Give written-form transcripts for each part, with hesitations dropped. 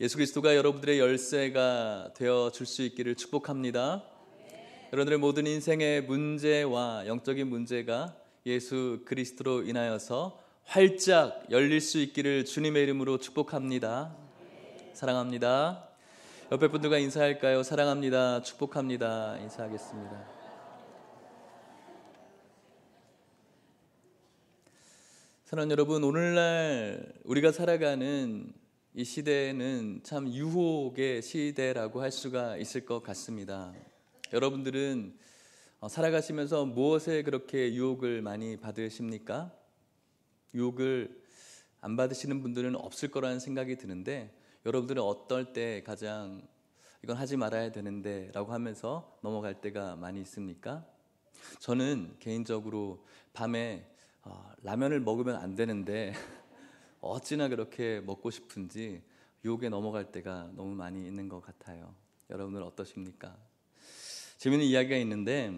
예수 그리스도가 여러분들의 열쇠가 되어 줄 수 있기를 축복합니다. 여러분들의 모든 인생의 문제와 영적인 문제가 예수 그리스도로 인하여서 활짝 열릴 수 있기를 주님의 이름으로 축복합니다. 사랑합니다. 옆에 분들과 인사할까요? 사랑합니다. 축복합니다. 인사하겠습니다. 사랑하는 여러분, 오늘날 우리가 살아가는 이 시대는 참 유혹의 시대라고 할 수가 있을 것 같습니다. 여러분들은 살아가시면서 무엇에 그렇게 유혹을 많이 받으십니까? 유혹을 안 받으시는 분들은 없을 거라는 생각이 드는데, 여러분들은 어떨 때 가장 이건 하지 말아야 되는데 라고 하면서 넘어갈 때가 많이 있습니까? 저는 개인적으로 밤에 라면을 먹으면 안 되는데 어찌나 그렇게 먹고 싶은지 유혹에 넘어갈 때가 너무 많이 있는 것 같아요. 여러분은 어떠십니까? 재미있는 이야기가 있는데,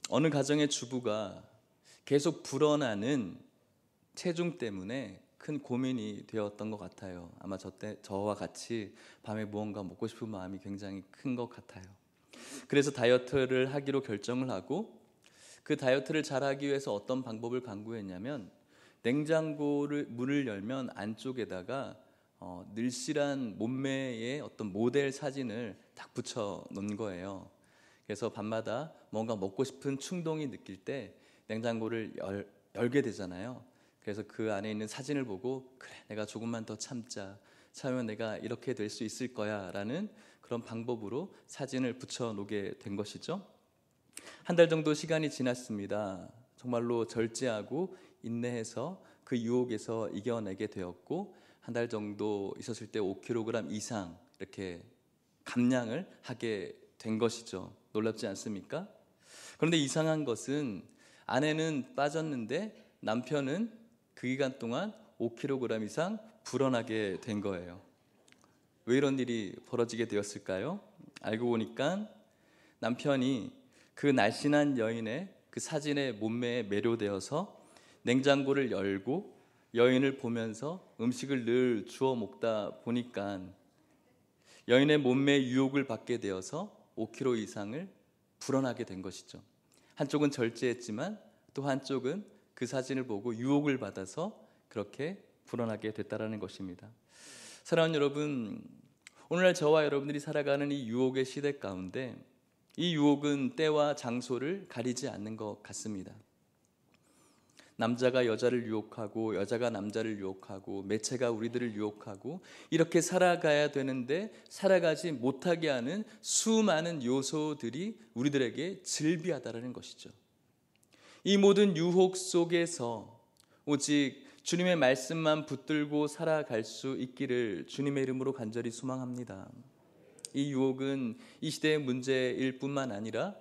어느 가정의 주부가 계속 불어나는 체중 때문에 큰 고민이 되었던 것 같아요. 아마 저와 같이 밤에 무언가 먹고 싶은 마음이 굉장히 큰 것 같아요. 그래서 다이어트를 하기로 결정을 하고, 그 다이어트를 잘하기 위해서 어떤 방법을 강구했냐면, 냉장고를 문을 열면 안쪽에다가 늘씬한 몸매의 어떤 모델 사진을 딱 붙여 놓은 거예요. 그래서 밤마다 뭔가 먹고 싶은 충동이 느낄 때 냉장고를 열게 되잖아요. 그래서 그 안에 있는 사진을 보고, 그래, 내가 조금만 더 참으면 내가 이렇게 될 수 있을 거야 라는 그런 방법으로 사진을 붙여 놓게 된 것이죠. 한 달 정도 시간이 지났습니다. 정말로 절제하고 인내해서 그 유혹에서 이겨내게 되었고, 한 달 정도 있었을 때 5kg 이상 이렇게 감량을 하게 된 것이죠. 놀랍지 않습니까? 그런데 이상한 것은 아내는 빠졌는데 남편은 그 기간 동안 5kg 이상 불어나게 된 거예요. 왜 이런 일이 벌어지게 되었을까요? 알고 보니까 남편이 그 날씬한 여인의 그 사진의 몸매에 매료되어서 냉장고를 열고 여인을 보면서 음식을 늘 주워 먹다 보니까 여인의 몸매에 유혹을 받게 되어서 5kg 이상을 불어나게 된 것이죠. 한쪽은 절제했지만 또 한쪽은 그 사진을 보고 유혹을 받아서 그렇게 불어나게 됐다라는 것입니다. 사랑하는 여러분, 오늘날 저와 여러분들이 살아가는 이 유혹의 시대 가운데 이 유혹은 때와 장소를 가리지 않는 것 같습니다. 남자가 여자를 유혹하고 여자가 남자를 유혹하고 매체가 우리들을 유혹하고 이렇게 살아가야 되는데 살아가지 못하게 하는 수많은 요소들이 우리들에게 즐비하다라는 것이죠. 이 모든 유혹 속에서 오직 주님의 말씀만 붙들고 살아갈 수 있기를 주님의 이름으로 간절히 소망합니다. 이 유혹은 이 시대의 문제일 뿐만 아니라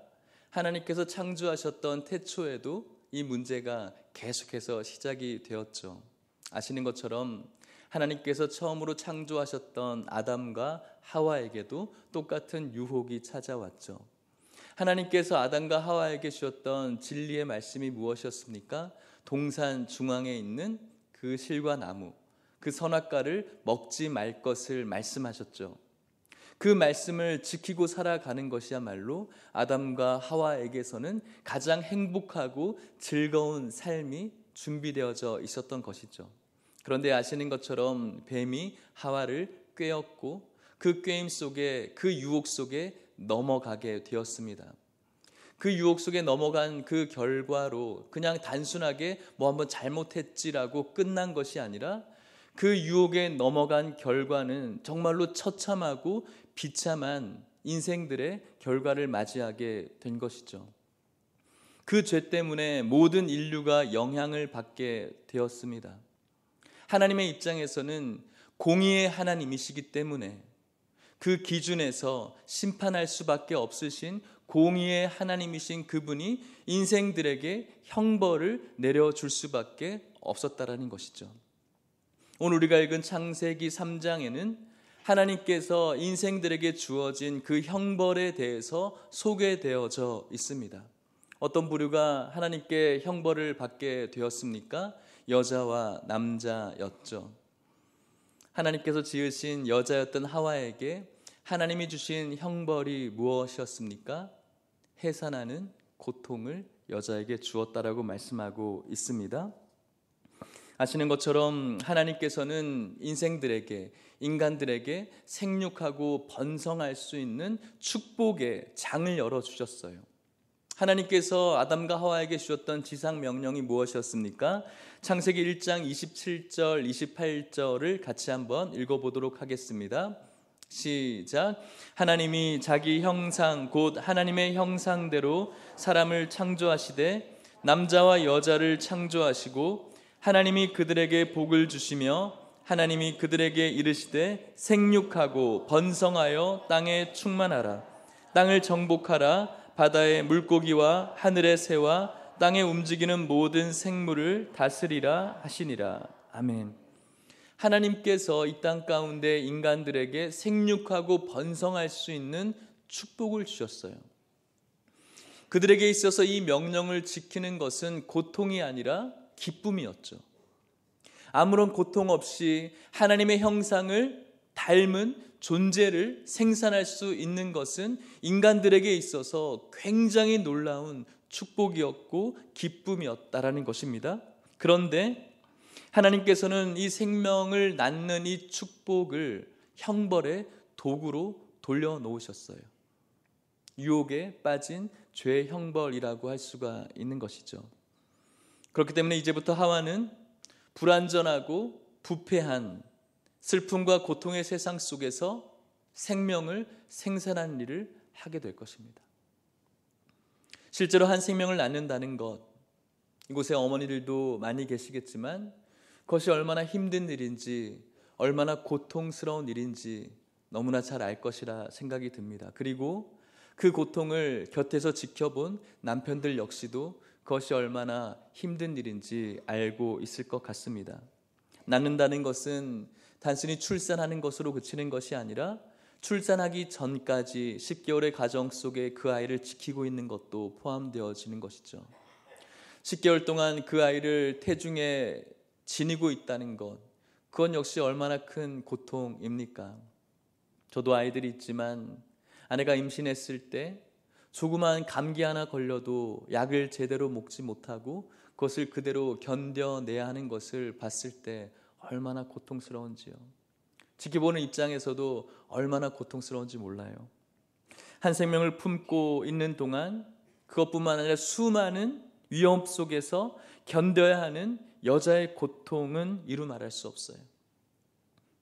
하나님께서 창조하셨던 태초에도 이 문제가 계속해서 시작이 되었죠. 아시는 것처럼 하나님께서 처음으로 창조하셨던 아담과 하와에게도 똑같은 유혹이 찾아왔죠. 하나님께서 아담과 하와에게 주셨던 진리의 말씀이 무엇이었습니까? 동산 중앙에 있는 그 실과 나무, 그 선악과를 먹지 말 것을 말씀하셨죠. 그 말씀을 지키고 살아가는 것이야말로 아담과 하와에게서는 가장 행복하고 즐거운 삶이 준비되어져 있었던 것이죠. 그런데 아시는 것처럼 뱀이 하와를 꿰었고 그 꿰임 속에, 그 유혹 속에 넘어가게 되었습니다. 그 유혹 속에 넘어간 그 결과로 그냥 단순하게 뭐 한번 잘못했지라고 끝난 것이 아니라 그 유혹에 넘어간 결과는 정말로 처참하고 비참한 인생들의 결과를 맞이하게 된 것이죠. 그 죄 때문에 모든 인류가 영향을 받게 되었습니다. 하나님의 입장에서는 공의의 하나님이시기 때문에 그 기준에서 심판할 수밖에 없으신 공의의 하나님이신 그분이 인생들에게 형벌을 내려줄 수밖에 없었다라는 것이죠. 오늘 우리가 읽은 창세기 3장에는 하나님께서 인생들에게 주어진 그 형벌에 대해서 소개되어져 있습니다. 어떤 부류가 하나님께 형벌을 받게 되었습니까? 여자와 남자였죠. 하나님께서 지으신 여자였던 하와에게 하나님이 주신 형벌이 무엇이었습니까? 해산하는 고통을 여자에게 주었다라고 말씀하고 있습니다. 아시는 것처럼 하나님께서는 인간들에게 생육하고 번성할 수 있는 축복의 장을 열어주셨어요. 하나님께서 아담과 하와에게 주셨던 지상 명령이 무엇이었습니까? 창세기 1장 27절 28절을 같이 한번 읽어보도록 하겠습니다. 시작. 하나님이 자기 형상 곧 하나님의 형상대로 사람을 창조하시되 남자와 여자를 창조하시고 하나님이 그들에게 복을 주시며 하나님이 그들에게 이르시되 생육하고 번성하여 땅에 충만하라. 땅을 정복하라. 바다의 물고기와 하늘의 새와 땅에 움직이는 모든 생물을 다스리라 하시니라. 아멘. 하나님께서 이 땅 가운데 인간들에게 생육하고 번성할 수 있는 축복을 주셨어요. 그들에게 있어서 이 명령을 지키는 것은 고통이 아니라 기쁨이었죠. 아무런 고통 없이 하나님의 형상을 닮은 존재를 생산할 수 있는 것은 인간들에게 있어서 굉장히 놀라운 축복이었고 기쁨이었다라는 것입니다. 그런데 하나님께서는 이 생명을 낳는 이 축복을 형벌의 도구로 돌려놓으셨어요. 유혹에 빠진 죄의 형벌이라고 할 수가 있는 것이죠. 그렇기 때문에 이제부터 하와는 불완전하고 부패한 슬픔과 고통의 세상 속에서 생명을 생산하는 일을 하게 될 것입니다. 실제로 한 생명을 낳는다는 것, 이곳에 어머니들도 많이 계시겠지만 그것이 얼마나 힘든 일인지, 얼마나 고통스러운 일인지 너무나 잘 알 것이라 생각이 듭니다. 그리고 그 고통을 곁에서 지켜본 남편들 역시도 그것이 얼마나 힘든 일인지 알고 있을 것 같습니다. 낳는다는 것은 단순히 출산하는 것으로 그치는 것이 아니라 출산하기 전까지 10개월의 가정 속에 그 아이를 지키고 있는 것도 포함되어지는 것이죠. 10개월 동안 그 아이를 태중에 지니고 있다는 것, 그건 역시 얼마나 큰 고통입니까? 저도 아이들이 있지만 아내가 임신했을 때 조그마한 감기 하나 걸려도 약을 제대로 먹지 못하고 그것을 그대로 견뎌내야 하는 것을 봤을 때 얼마나 고통스러운지요. 지켜보는 입장에서도 얼마나 고통스러운지 몰라요. 한 생명을 품고 있는 동안 그것뿐만 아니라 수많은 위험 속에서 견뎌야 하는 여자의 고통은 이루 말할 수 없어요.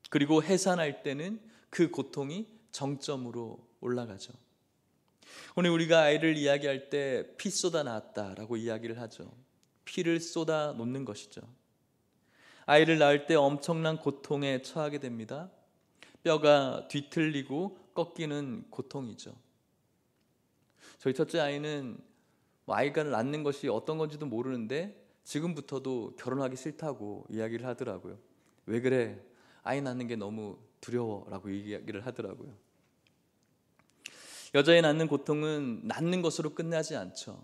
그리고 해산할 때는 그 고통이 정점으로 올라가죠. 오늘 우리가 아이를 이야기할 때 피 쏟아 낳았다라고 이야기를 하죠. 피를 쏟아 놓는 것이죠. 아이를 낳을 때 엄청난 고통에 처하게 됩니다. 뼈가 뒤틀리고 꺾이는 고통이죠. 저희 첫째 아이는 아이가 낳는 것이 어떤 건지도 모르는데 지금부터도 결혼하기 싫다고 이야기를 하더라고요. 왜 그래? 아이 낳는 게 너무 두려워라고 이야기를 하더라고요. 여자의 낳는 고통은 낳는 것으로 끝나지 않죠.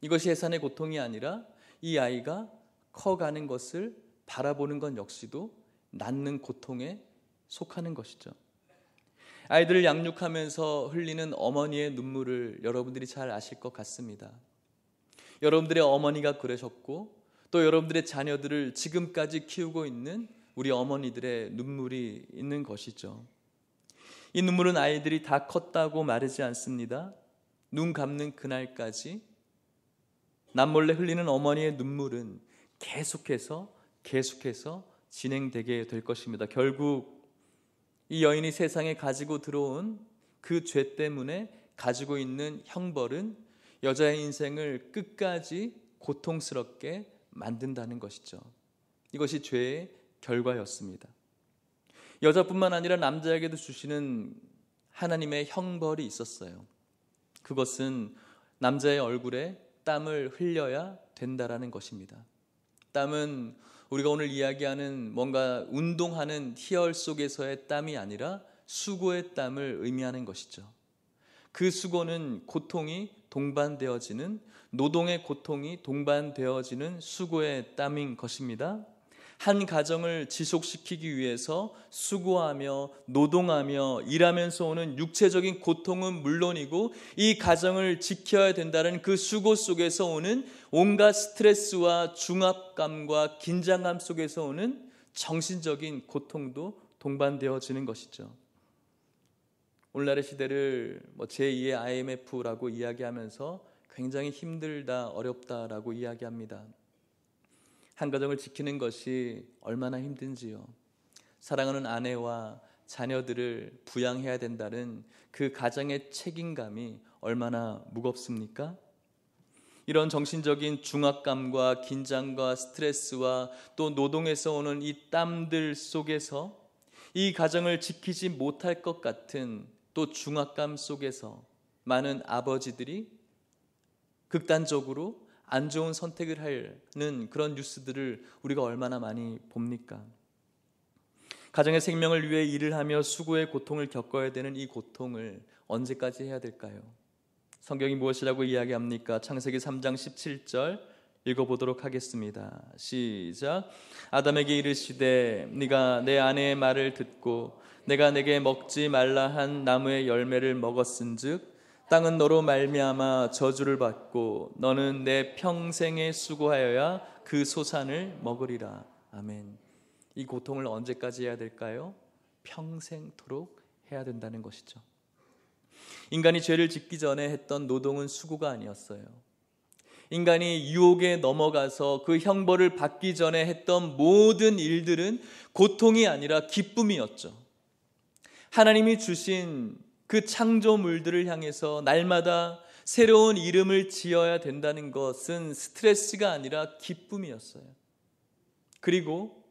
이것이 해산의 고통이 아니라 이 아이가 커가는 것을 바라보는 것 역시도 낳는 고통에 속하는 것이죠. 아이들을 양육하면서 흘리는 어머니의 눈물을 여러분들이 잘 아실 것 같습니다. 여러분들의 어머니가 그러셨고 또 여러분들의 자녀들을 지금까지 키우고 있는 우리 어머니들의 눈물이 있는 것이죠. 이 눈물은 아이들이 다 컸다고 마르지 않습니다. 눈 감는 그날까지 남몰래 흘리는 어머니의 눈물은 계속해서 진행되게 될 것입니다. 결국 이 여인이 세상에 가지고 들어온 그 죄 때문에 가지고 있는 형벌은 여자의 인생을 끝까지 고통스럽게 만든다는 것이죠. 이것이 죄의 결과였습니다. 여자뿐만 아니라 남자에게도 주시는 하나님의 형벌이 있었어요. 그것은 남자의 얼굴에 땀을 흘려야 된다라는 것입니다. 땀은 우리가 오늘 이야기하는 뭔가 운동하는 희열 속에서의 땀이 아니라 수고의 땀을 의미하는 것이죠. 그 수고는 고통이 동반되어지는, 노동의 고통이 동반되어지는 수고의 땀인 것입니다. 한 가정을 지속시키기 위해서 수고하며 노동하며 일하면서 오는 육체적인 고통은 물론이고 이 가정을 지켜야 된다는 그 수고 속에서 오는 온갖 스트레스와 중압감과 긴장감 속에서 오는 정신적인 고통도 동반되어지는 것이죠. 오늘날의 시대를 제2의 IMF라고 이야기하면서 굉장히 힘들다, 어렵다라고 이야기합니다. 한 가정을 지키는 것이 얼마나 힘든지요. 사랑하는 아내와 자녀들을 부양해야 된다는 그 가정의 책임감이 얼마나 무겁습니까? 이런 정신적인 중압감과 긴장과 스트레스와 또 노동에서 오는 이 땀들 속에서 이 가정을 지키지 못할 것 같은 또 중압감 속에서 많은 아버지들이 극단적으로 안 좋은 선택을 하는 그런 뉴스들을 우리가 얼마나 많이 봅니까? 가정의 생명을 위해 일을 하며 수고의 고통을 겪어야 되는 이 고통을 언제까지 해야 될까요? 성경이 무엇이라고 이야기합니까? 창세기 3장 17절 읽어보도록 하겠습니다. 시작. 아담에게 이르시되 네가 내 아내의 말을 듣고 내가 내게 먹지 말라 한 나무의 열매를 먹었은즉 땅은 너로 말미암아 저주를 받고 너는 내 평생에 수고하여야 그 소산을 먹으리라. 아멘. 이 고통을 언제까지 해야 될까요? 평생토록 해야 된다는 것이죠. 인간이 죄를 짓기 전에 했던 노동은 수고가 아니었어요. 인간이 유혹에 넘어가서 그 형벌을 받기 전에 했던 모든 일들은 고통이 아니라 기쁨이었죠. 하나님이 주신 그 창조물들을 향해서 날마다 새로운 이름을 지어야 된다는 것은 스트레스가 아니라 기쁨이었어요. 그리고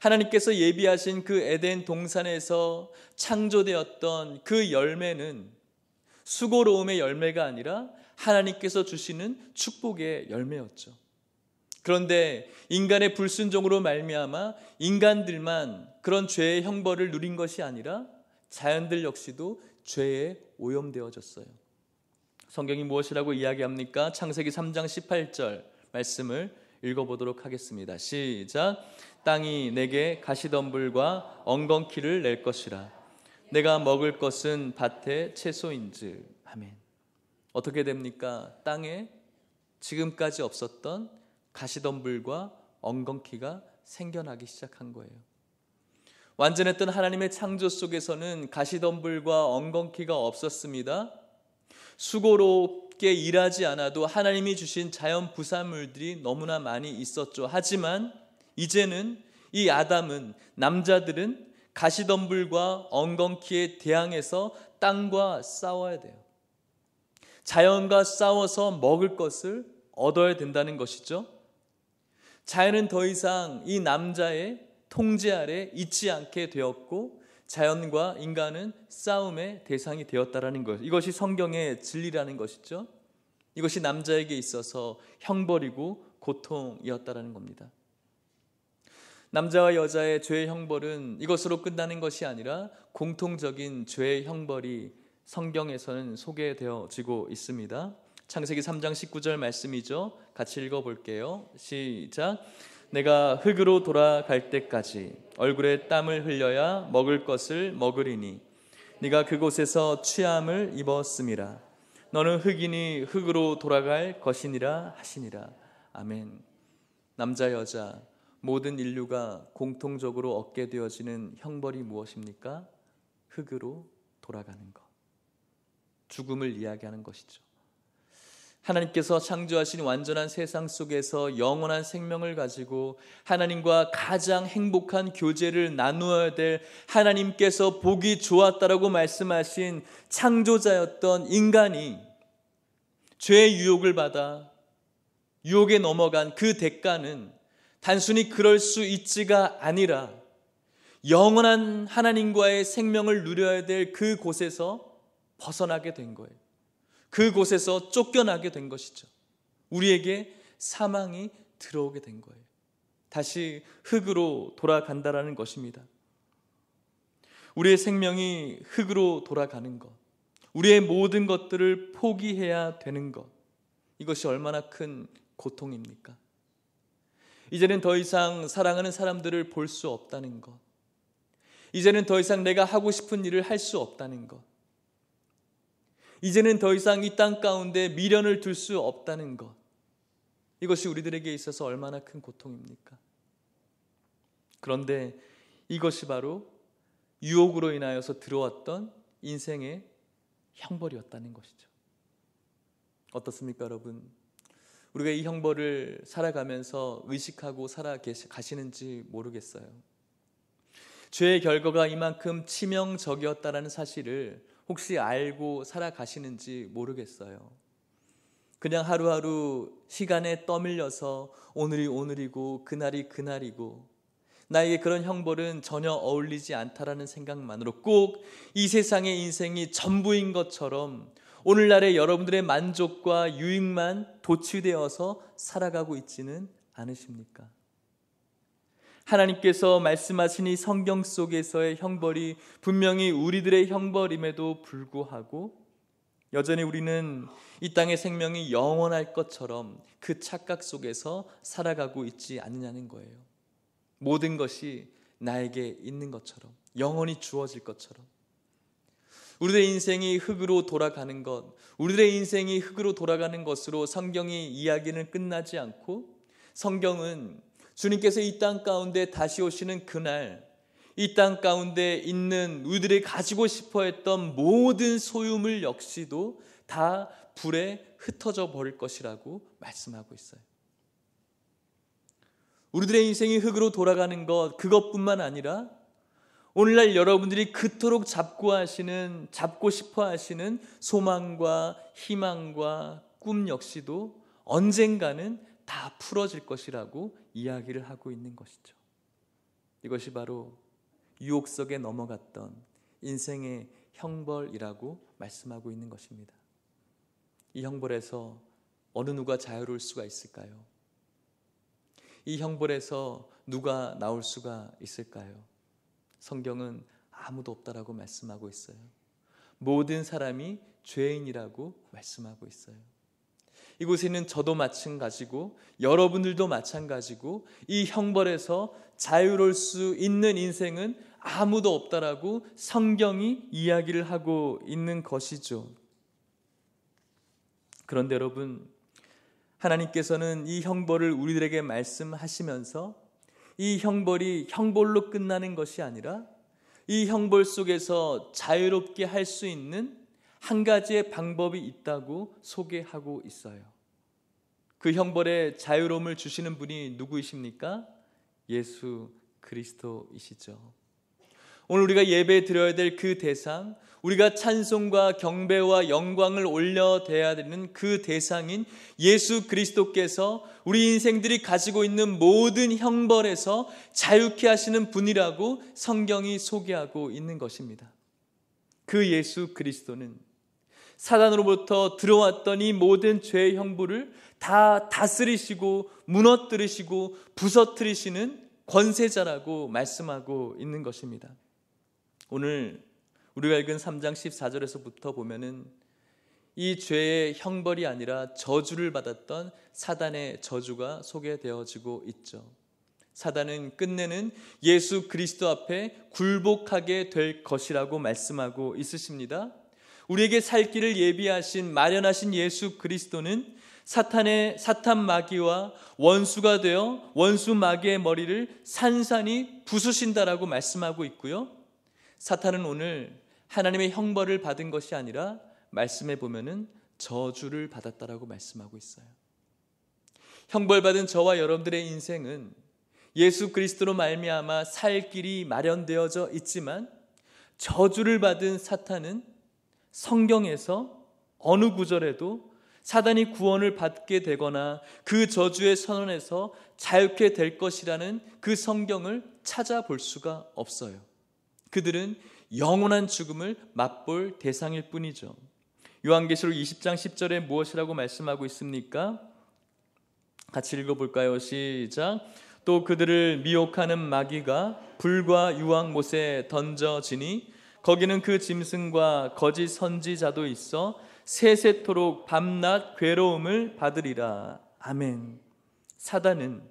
하나님께서 예비하신 그 에덴 동산에서 창조되었던 그 열매는 수고로움의 열매가 아니라 하나님께서 주시는 축복의 열매였죠. 그런데 인간의 불순종으로 말미암아 인간들만 그런 죄의 형벌을 누린 것이 아니라 자연들 역시도 죄에 오염되어졌어요. 성경이 무엇이라고 이야기합니까? 창세기 3장 18절 말씀을 읽어보도록 하겠습니다. 시작. 땅이 내게 가시덤불과 엉겅퀴를 낼 것이라. 내가 먹을 것은 밭의 채소인즉. 아멘. 어떻게 됩니까? 땅에 지금까지 없었던 가시덤불과 엉겅퀴가 생겨나기 시작한 거예요. 완전했던 하나님의 창조 속에서는 가시덤불과 엉겅퀴가 없었습니다. 수고롭게 일하지 않아도 하나님이 주신 자연 부산물들이 너무나 많이 있었죠. 하지만 이제는 이 아담은, 남자들은 가시덤불과 엉겅퀴에 대항해서 땅과 싸워야 돼요. 자연과 싸워서 먹을 것을 얻어야 된다는 것이죠. 자연은 더 이상 이 남자의 통제 아래 있지 않게 되었고 자연과 인간은 싸움의 대상이 되었다라는 것. 이것이 성경의 진리라는 것이죠. 이것이 남자에게 있어서 형벌이고 고통이었다라는 겁니다. 남자와 여자의 죄의 형벌은 이것으로 끝나는 것이 아니라 공통적인 죄의 형벌이 성경에서는 소개되어지고 있습니다. 창세기 3장 19절 말씀이죠. 같이 읽어볼게요. 시작. 내가 흙으로 돌아갈 때까지 얼굴에 땀을 흘려야 먹을 것을 먹으리니 네가 그곳에서 취함을 입었음이라. 너는 흙이니 흙으로 돌아갈 것이니라 하시니라. 아멘. 남자 여자 모든 인류가 공통적으로 얻게 되어지는 형벌이 무엇입니까? 흙으로 돌아가는 것. 죽음을 이야기하는 것이죠. 하나님께서 창조하신 완전한 세상 속에서 영원한 생명을 가지고 하나님과 가장 행복한 교제를 나누어야 될 하나님께서 보기 좋았다라고 말씀하신 창조자였던 인간이 죄의 유혹을 받아 유혹에 넘어간 그 대가는 단순히 그럴 수 있지가 아니라 영원한 하나님과의 생명을 누려야 될 그곳에서 벗어나게 된 거예요. 그곳에서 쫓겨나게 된 것이죠. 우리에게 사망이 들어오게 된 거예요. 다시 흙으로 돌아간다라는 것입니다. 우리의 생명이 흙으로 돌아가는 것, 우리의 모든 것들을 포기해야 되는 것, 이것이 얼마나 큰 고통입니까? 이제는 더 이상 사랑하는 사람들을 볼 수 없다는 것. 이제는 더 이상 내가 하고 싶은 일을 할 수 없다는 것. 이제는 더 이상 이 땅 가운데 미련을 둘 수 없다는 것. 이것이 우리들에게 있어서 얼마나 큰 고통입니까? 그런데 이것이 바로 유혹으로 인하여서 들어왔던 인생의 형벌이었다는 것이죠. 어떻습니까, 여러분? 우리가 이 형벌을 살아가면서 의식하고 살아가시는지 모르겠어요. 죄의 결과가 이만큼 치명적이었다는 사실을 혹시 알고 살아가시는지 모르겠어요. 그냥 하루하루 시간에 떠밀려서 오늘이 오늘이고 그날이 그날이고 나에게 그런 형벌은 전혀 어울리지 않다라는 생각만으로 꼭 이 세상의 인생이 전부인 것처럼 오늘날의 여러분들의 만족과 유익만 도취되어서 살아가고 있지는 않으십니까? 하나님께서 말씀하신 이 성경 속에서의 형벌이 분명히 우리들의 형벌임에도 불구하고 여전히 우리는 이 땅의 생명이 영원할 것처럼 그 착각 속에서 살아가고 있지 않느냐는 거예요. 모든 것이 나에게 있는 것처럼, 영원히 주어질 것처럼. 우리들의 인생이 흙으로 돌아가는 것, 우리들의 인생이 흙으로 돌아가는 것으로 성경이 이야기는 끝나지 않고 성경은 주님께서 이 땅 가운데 다시 오시는 그날 이 땅 가운데 있는 우리들이 가지고 싶어 했던 모든 소유물 역시도 다 불에 흩어져 버릴 것이라고 말씀하고 있어요. 우리들의 인생이 흙으로 돌아가는 것, 그것뿐만 아니라 오늘날 여러분들이 그토록 잡고 싶어 하시는 소망과 희망과 꿈 역시도 언젠가는 다 풀어질 것이라고 이야기를 하고 있는 것이죠. 이것이 바로 유혹 속에 넘어갔던 인생의 형벌이라고 말씀하고 있는 것입니다. 이 형벌에서 어느 누가 자유로울 수가 있을까요? 이 형벌에서 누가 나올 수가 있을까요? 성경은 아무도 없다라고 말씀하고 있어요. 모든 사람이 죄인이라고 말씀하고 있어요. 이곳에는 저도 마찬가지고 여러분들도 마찬가지고 이 형벌에서 자유로울 수 있는 인생은 아무도 없다라고 성경이 이야기를 하고 있는 것이죠. 그런데 여러분, 하나님께서는 이 형벌을 우리들에게 말씀하시면서 이 형벌이 형벌로 끝나는 것이 아니라 이 형벌 속에서 자유롭게 할 수 있는 한 가지의 방법이 있다고 소개하고 있어요. 그 형벌의 자유로움을 주시는 분이 누구이십니까? 예수 그리스도이시죠. 오늘 우리가 예배 드려야 될 그 대상, 우리가 찬송과 경배와 영광을 올려드려야 되는 그 대상인 예수 그리스도께서 우리 인생들이 가지고 있는 모든 형벌에서 자유케 하시는 분이라고 성경이 소개하고 있는 것입니다. 그 예수 그리스도는 사단으로부터 들어왔던 이 모든 죄의 형벌을 다 다스리시고 무너뜨리시고 부서뜨리시는 권세자라고 말씀하고 있는 것입니다. 오늘 우리가 읽은 3장 14절에서부터 보면은 이 죄의 형벌이 아니라 저주를 받았던 사단의 저주가 소개되어지고 있죠. 사단은 끝내는 예수 그리스도 앞에 굴복하게 될 것이라고 말씀하고 있으십니다. 우리에게 살 길을 예비하신 마련하신 예수 그리스도는 사탄 마귀와 원수가 되어 원수 마귀의 머리를 산산이 부수신다라고 말씀하고 있고요. 사탄은 오늘 하나님의 형벌을 받은 것이 아니라 말씀해 보면은 저주를 받았다라고 말씀하고 있어요. 형벌받은 저와 여러분들의 인생은 예수 그리스도로 말미암아 살 길이 마련되어져 있지만 저주를 받은 사탄은 성경에서 어느 구절에도 사단이 구원을 받게 되거나 그 저주의 선언에서 자유케 될 것이라는 그 성경을 찾아볼 수가 없어요. 그들은 영원한 죽음을 맛볼 대상일 뿐이죠. 요한계시록 20장 10절에 무엇이라고 말씀하고 있습니까? 같이 읽어볼까요? 시작. 또 그들을 미혹하는 마귀가 불과 유황못에 던져지니 거기는 그 짐승과 거짓 선지자도 있어 세세토록 밤낮 괴로움을 받으리라. 아멘. 사단은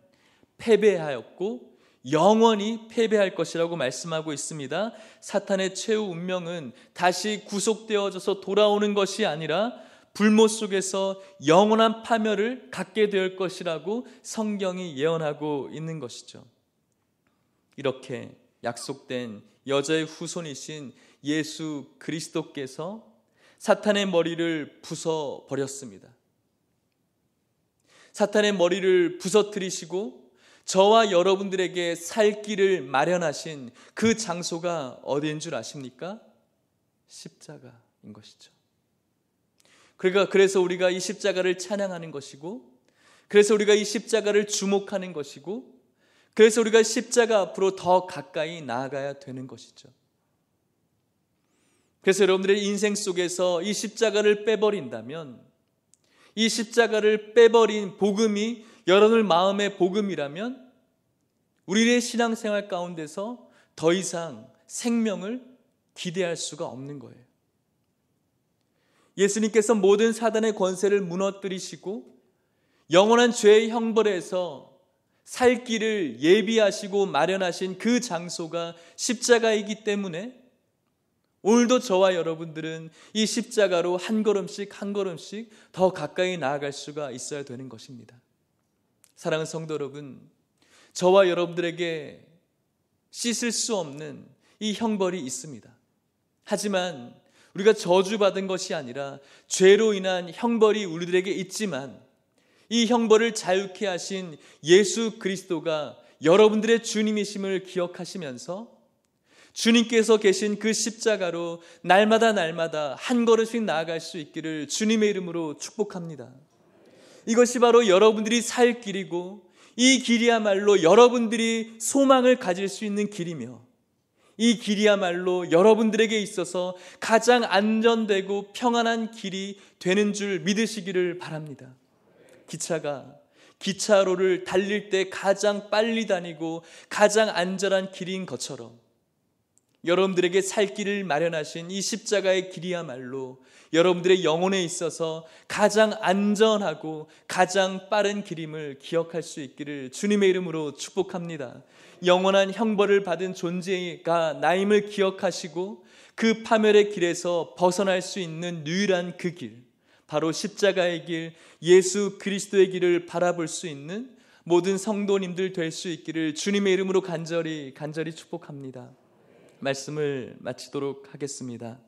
패배하였고 영원히 패배할 것이라고 말씀하고 있습니다. 사탄의 최후 운명은 다시 구속되어져서 돌아오는 것이 아니라 불못 속에서 영원한 파멸을 갖게 될 것이라고 성경이 예언하고 있는 것이죠. 이렇게 약속된 여자의 후손이신 예수 그리스도께서 사탄의 머리를 부숴버렸습니다. 사탄의 머리를 부서뜨리시고 저와 여러분들에게 살 길을 마련하신 그 장소가 어디인 줄 아십니까? 십자가인 것이죠. 그래서 우리가 이 십자가를 찬양하는 것이고, 그래서 우리가 이 십자가를 주목하는 것이고, 그래서 우리가 십자가 앞으로 더 가까이 나아가야 되는 것이죠. 그래서 여러분들의 인생 속에서 이 십자가를 빼버린다면, 이 십자가를 빼버린 복음이 여러분의 마음의 복음이라면 우리의 신앙생활 가운데서 더 이상 생명을 기대할 수가 없는 거예요. 예수님께서 모든 사단의 권세를 무너뜨리시고 영원한 죄의 형벌에서 살 길을 예비하시고 마련하신 그 장소가 십자가이기 때문에 오늘도 저와 여러분들은 이 십자가로 한 걸음씩 한 걸음씩 더 가까이 나아갈 수가 있어야 되는 것입니다. 사랑하는 성도 여러분, 저와 여러분들에게 씻을 수 없는 이 형벌이 있습니다. 하지만 우리가 저주받은 것이 아니라 죄로 인한 형벌이 우리들에게 있지만 이 형벌을 자유케 하신 예수 그리스도가 여러분들의 주님이심을 기억하시면서 주님께서 계신 그 십자가로 날마다 한 걸음씩 나아갈 수 있기를 주님의 이름으로 축복합니다. 이것이 바로 여러분들이 살 길이고 이 길이야말로 여러분들이 소망을 가질 수 있는 길이며 이 길이야말로 여러분들에게 있어서 가장 안전되고 평안한 길이 되는 줄 믿으시기를 바랍니다. 기차로를 달릴 때 가장 빨리 다니고 가장 안전한 길인 것처럼 여러분들에게 살 길을 마련하신 이 십자가의 길이야말로 여러분들의 영혼에 있어서 가장 안전하고 가장 빠른 길임을 기억할 수 있기를 주님의 이름으로 축복합니다. 영원한 형벌을 받은 존재가 나임을 기억하시고 그 파멸의 길에서 벗어날 수 있는 유일한 그 길, 바로 십자가의 길, 예수 그리스도의 길을 바라볼 수 있는 모든 성도님들 될 수 있기를 주님의 이름으로 간절히 축복합니다. 말씀을 마치도록 하겠습니다.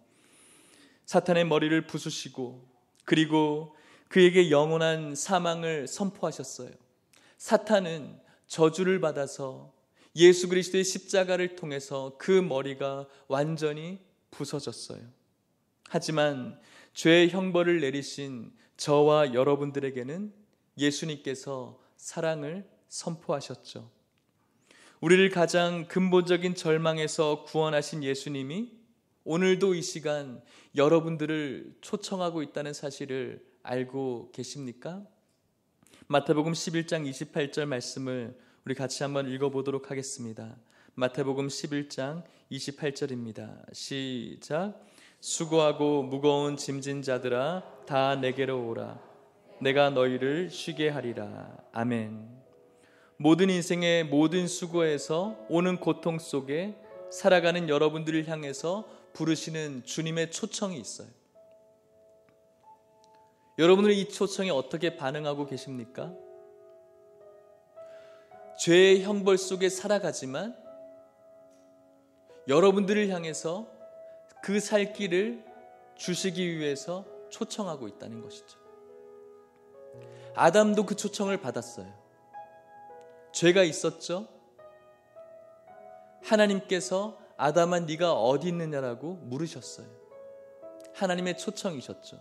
사탄의 머리를 부수시고 그리고 그에게 영원한 사망을 선포하셨어요. 사탄은 저주를 받아서 예수 그리스도의 십자가를 통해서 그 머리가 완전히 부서졌어요. 하지만 죄의 형벌을 내리신 저와 여러분들에게는 예수님께서 사랑을 선포하셨죠. 우리를 가장 근본적인 절망에서 구원하신 예수님이 오늘도 이 시간 여러분들을 초청하고 있다는 사실을 알고 계십니까? 마태복음 11장 28절 말씀을 우리 같이 한번 읽어보도록 하겠습니다. 마태복음 11장 28절입니다. 시작. 수고하고 무거운 짐진 자들아 다 내게로 오라. 내가 너희를 쉬게 하리라. 아멘. 모든 인생의 모든 수고에서 오는 고통 속에 살아가는 여러분들을 향해서 부르시는 주님의 초청이 있어요. 여러분은 이 초청에 어떻게 반응하고 계십니까? 죄의 형벌 속에 살아가지만 여러분들을 향해서 그 살 길을 주시기 위해서 초청하고 있다는 것이죠. 아담도 그 초청을 받았어요. 죄가 있었죠. 하나님께서 아담아 네가 어디 있느냐라고 물으셨어요. 하나님의 초청이셨죠.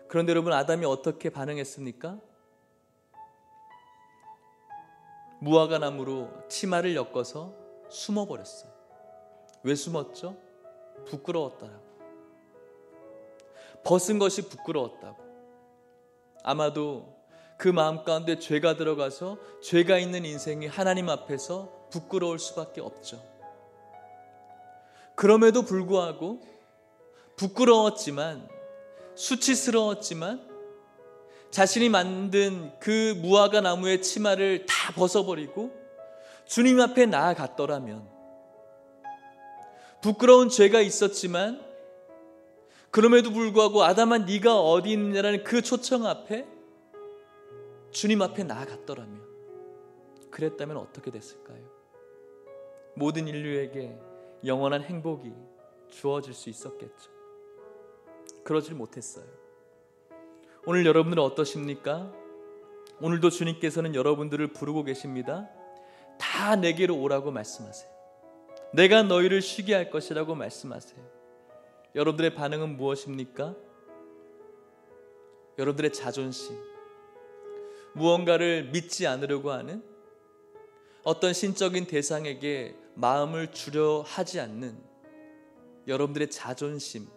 그런데 여러분, 아담이 어떻게 반응했습니까? 무화과 나무로 치마를 엮어서 숨어버렸어요. 왜 숨었죠? 부끄러웠다고. 벗은 것이 부끄러웠다고. 아마도 그 마음 가운데 죄가 들어가서 죄가 있는 인생이 하나님 앞에서 부끄러울 수밖에 없죠. 그럼에도 불구하고 부끄러웠지만, 수치스러웠지만 자신이 만든 그 무화과 나무의 치마를 다 벗어버리고 주님 앞에 나아갔더라면, 부끄러운 죄가 있었지만 그럼에도 불구하고 아담아 네가 어디 있느냐라는 그 초청 앞에 주님 앞에 나아갔더라면, 그랬다면 어떻게 됐을까요? 모든 인류에게 영원한 행복이 주어질 수 있었겠죠. 그러질 못했어요. 오늘 여러분들은 어떠십니까? 오늘도 주님께서는 여러분들을 부르고 계십니다. 다 내게로 오라고 말씀하세요. 내가 너희를 쉬게 할 것이라고 말씀하세요. 여러분들의 반응은 무엇입니까? 여러분들의 자존심, 무언가를 믿지 않으려고 하는, 어떤 신적인 대상에게 마음을 주려 하지 않는 여러분들의 자존심,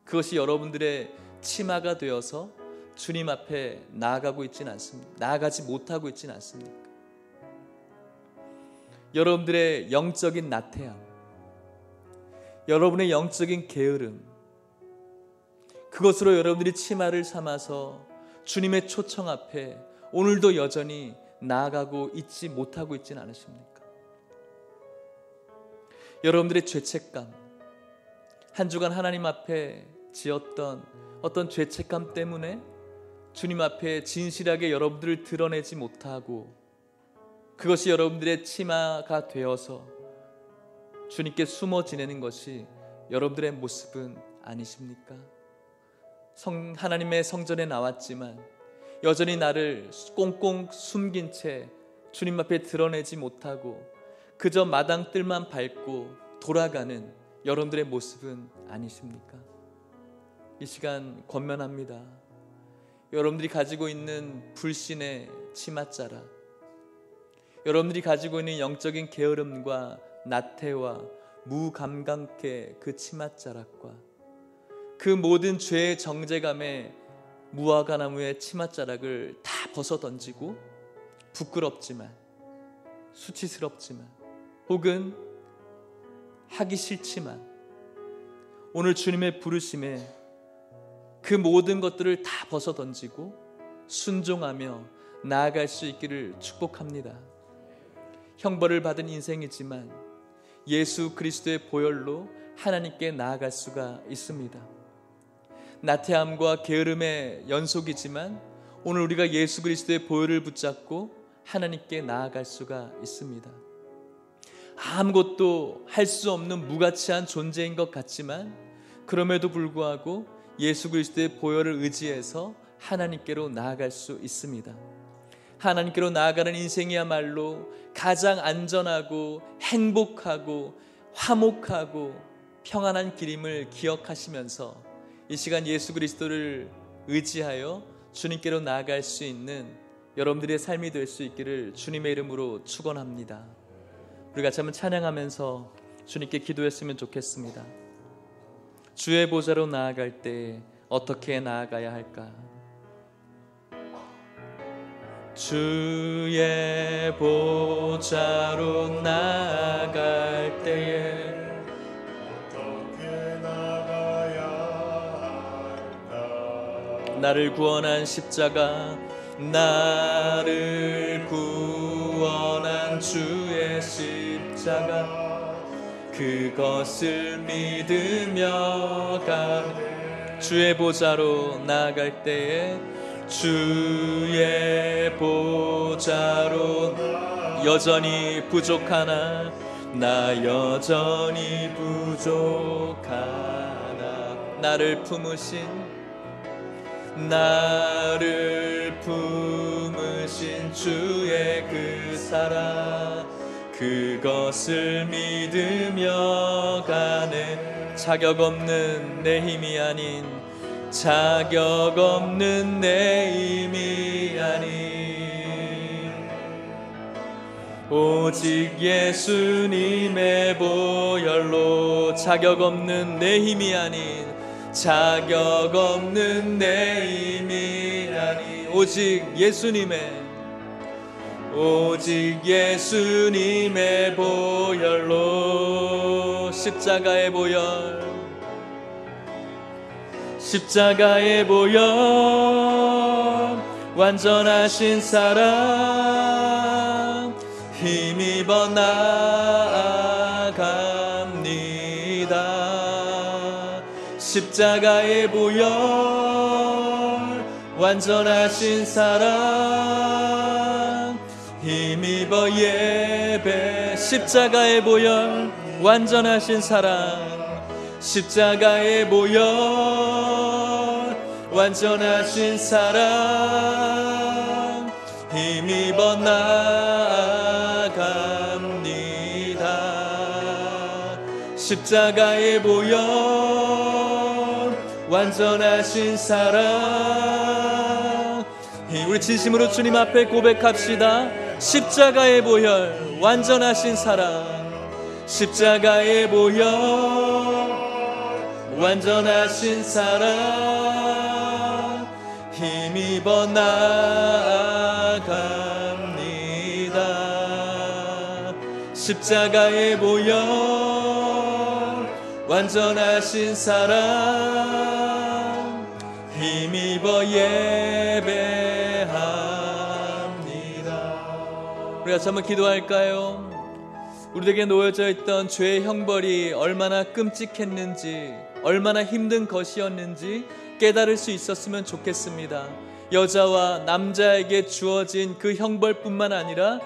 그것이 여러분들의 치마가 되어서 주님 앞에 나아가고 있지는 않습니까? 나아가지 못하고 있지는 않습니까? 여러분들의 영적인 나태함, 여러분의 영적인 게으름, 그것으로 여러분들이 치마를 삼아서 주님의 초청 앞에 오늘도 여전히 나아가고 있지 못하고 있지는 않으십니까? 여러분들의 죄책감, 한 주간 하나님 앞에 지었던 어떤 죄책감 때문에 주님 앞에 진실하게 여러분들을 드러내지 못하고, 그것이 여러분들의 치마가 되어서 주님께 숨어 지내는 것이 여러분들의 모습은 아니십니까? 하나님의 성전에 나왔지만 여전히 나를 꽁꽁 숨긴 채 주님 앞에 드러내지 못하고 그저 마당 뜰만 밟고 돌아가는 여러분들의 모습은 아니십니까? 이 시간 권면합니다. 여러분들이 가지고 있는 불신의 치맛자락, 여러분들이 가지고 있는 영적인 게으름과 나태와 무감각의 그 치맛자락과 그 모든 죄의 정죄감에 무화과 나무의 치맛자락을 다 벗어 던지고, 부끄럽지만, 수치스럽지만, 혹은 하기 싫지만 오늘 주님의 부르심에 그 모든 것들을 다 벗어 던지고 순종하며 나아갈 수 있기를 축복합니다. 형벌을 받은 인생이지만 예수 그리스도의 보혈로 하나님께 나아갈 수가 있습니다. 나태함과 게으름의 연속이지만 오늘 우리가 예수 그리스도의 보혈을 붙잡고 하나님께 나아갈 수가 있습니다. 아무것도 할 수 없는 무가치한 존재인 것 같지만 그럼에도 불구하고 예수 그리스도의 보혈을 의지해서 하나님께로 나아갈 수 있습니다. 하나님께로 나아가는 인생이야말로 가장 안전하고 행복하고 화목하고 평안한 길임을 기억하시면서 이 시간 예수 그리스도를 의지하여 주님께로 나아갈 수 있는 여러분들의 삶이 될 수 있기를 주님의 이름으로 축원합니다. 우리 같이 한번 찬양하면서 주님께 기도했으면 좋겠습니다. 주의 보좌로 나아갈 때 어떻게 나아가야 할까? 주의 보좌로 나아갈 때에 어떻게 나아가야 할까? 나를 구원한 십자가, 나를 구원한 주의 십자가, 그것을 믿으며 가네. 주의 보좌로 나아갈 때에 주의 보좌로 여전히 부족하나, 나 여전히 부족하나, 나를 품으신 주의 그 사랑, 그것을 믿으며 가네. 자격 없는 내 힘이 아닌, 자격 없는 내 힘이 아닌, 오직 예수님의 보혈로. 자격 없는 내 힘이 아닌, 자격 없는 내 힘이 아닌, 오직 예수님의 보혈로. 십자가의 보혈, 완전하신 사랑 힘입어 나아갑니다. 십자가의 보혈 완전하신 사랑 힘입어 예배. 십자가의 보혈 완전하신 사랑, 십자가의 보혈 완전하신 사랑 힘입어 나아갑니다. 십자가의 보혈 완전하신 사랑. 우리 진심으로 주님 앞에 고백합시다. 십자가의 보혈 완전하신 사랑, 십자가의 보혈 완전하신 사랑 힘입어 나아갑니다. 십자가의 보혈 완전하신 사랑 힘입어 예배합니다. 우리 같이 한번 기도할까요? 우리에게 놓여져 있던 죄의 형벌이 얼마나 끔찍했는지, 얼마나 힘든 것이었는지 깨달을 수 있었으면 좋겠습니다. 여자와 남자에게 주어진 그 형벌뿐만 아니라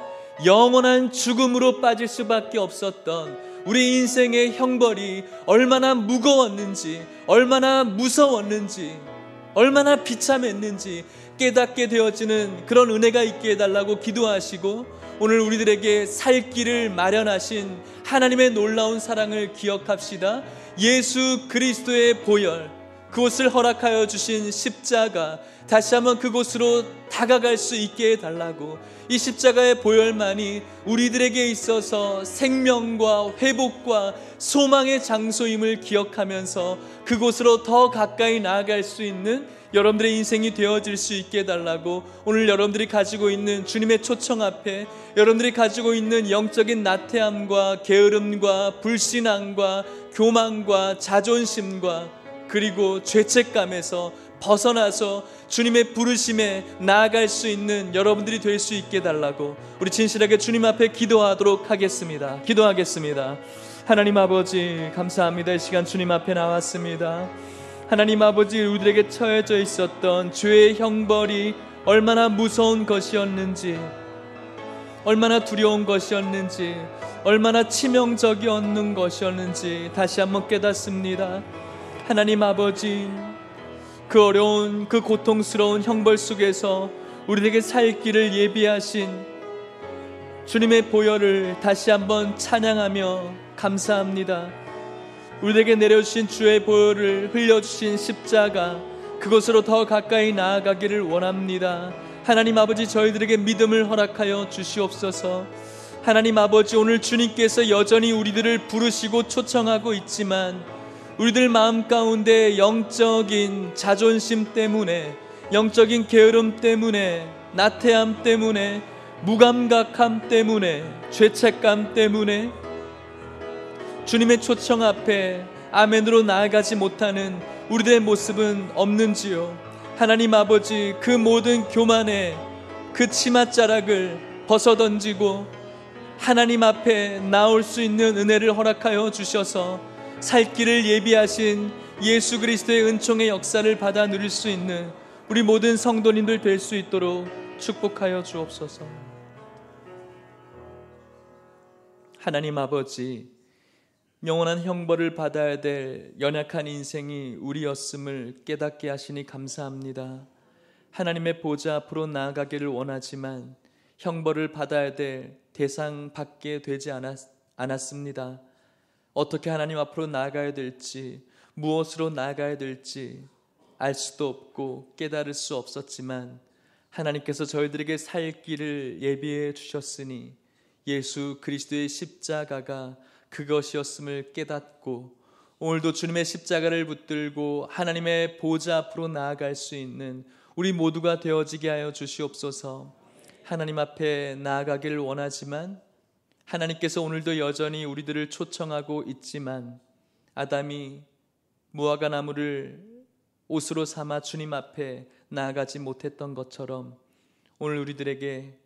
영원한 죽음으로 빠질 수밖에 없었던 우리 인생의 형벌이 얼마나 무거웠는지, 얼마나 무서웠는지, 얼마나 비참했는지 깨닫게 되어지는 그런 은혜가 있게 해달라고 기도하시고, 오늘 우리들에게 살 길을 마련하신 하나님의 놀라운 사랑을 기억합시다. 예수 그리스도의 보혈, 그곳을 허락하여 주신 십자가, 다시 한번 그곳으로 다가갈 수 있게 해달라고, 이 십자가의 보혈만이 우리들에게 있어서 생명과 회복과 소망의 장소임을 기억하면서 그곳으로 더 가까이 나아갈 수 있는 여러분들의 인생이 되어질 수 있게 해달라고, 오늘 여러분들이 가지고 있는 주님의 초청 앞에 여러분들이 가지고 있는 영적인 나태함과 게으름과 불신앙과 교만과 자존심과 그리고 죄책감에서 벗어나서 주님의 부르심에 나아갈 수 있는 여러분들이 될 수 있게 해달라고 우리 진실하게 주님 앞에 기도하도록 하겠습니다. 기도하겠습니다. 하나님 아버지, 감사합니다. 이 시간 주님 앞에 나왔습니다. 하나님 아버지, 우리들에게 처해져 있었던 죄의 형벌이 얼마나 무서운 것이었는지, 얼마나 두려운 것이었는지, 얼마나 치명적이었는 것이었는지 다시 한번 깨닫습니다. 하나님 아버지, 그 어려운, 그 고통스러운 형벌 속에서 우리에게 살 길을 예비하신 주님의 보혈을 다시 한번 찬양하며 감사합니다. 우리에게 내려주신 주의 보혈을 흘려주신 십자가, 그곳으로 더 가까이 나아가기를 원합니다. 하나님 아버지, 저희들에게 믿음을 허락하여 주시옵소서. 하나님 아버지, 오늘 주님께서 여전히 우리들을 부르시고 초청하고 있지만 우리들 마음 가운데 영적인 자존심 때문에, 영적인 게으름 때문에, 나태함 때문에, 무감각함 때문에, 죄책감 때문에 주님의 초청 앞에 아멘으로 나아가지 못하는 우리들의 모습은 없는지요? 하나님 아버지, 그 모든 교만의 그 치맛자락을 벗어던지고 하나님 앞에 나올 수 있는 은혜를 허락하여 주셔서 살 길을 예비하신 예수 그리스도의 은총의 역사를 받아 누릴 수 있는 우리 모든 성도님들 될 수 있도록 축복하여 주옵소서. 하나님 아버지, 영원한 형벌을 받아야 될 연약한 인생이 우리였음을 깨닫게 하시니 감사합니다. 하나님의 보좌 앞으로 나아가기를 원하지만 형벌을 받아야 될 대상 밖에 되지 않았습니다. 어떻게 하나님 앞으로 나아가야 될지, 무엇으로 나아가야 될지 알 수도 없고 깨달을 수 없었지만 하나님께서 저희들에게 살 길을 예비해 주셨으니 예수 그리스도의 십자가가 그것이었음을 깨닫고 오늘도 주님의 십자가를 붙들고 하나님의 보좌 앞으로 나아갈 수 있는 우리 모두가 되어지게 하여 주시옵소서. 하나님 앞에 나아가기를 원하지만 하나님께서 오늘도 여전히 우리들을 초청하고 있지만 아담이 무화과 나무를 옷으로 삼아 주님 앞에 나아가지 못했던 것처럼 오늘 우리들에게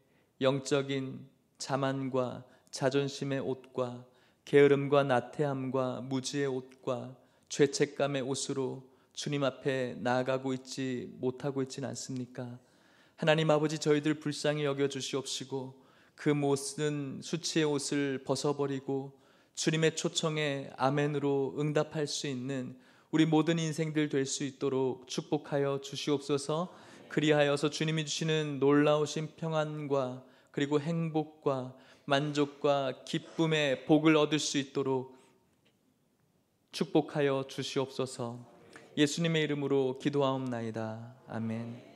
영적인 자만과 자존심의 옷과 게으름과 나태함과 무지의 옷과 죄책감의 옷으로 주님 앞에 나아가고 있지 못하고 있지는 않습니까? 하나님 아버지, 저희들 불쌍히 여겨 주시옵시고 그 모든 수치의 옷을 벗어버리고 주님의 초청에 아멘으로 응답할 수 있는 우리 모든 인생들 될 수 있도록 축복하여 주시옵소서. 그리하여서 주님이 주시는 놀라우신 평안과 그리고 행복과 만족과 기쁨의 복을 얻을 수 있도록 축복하여 주시옵소서. 예수님의 이름으로 기도하옵나이다. 아멘.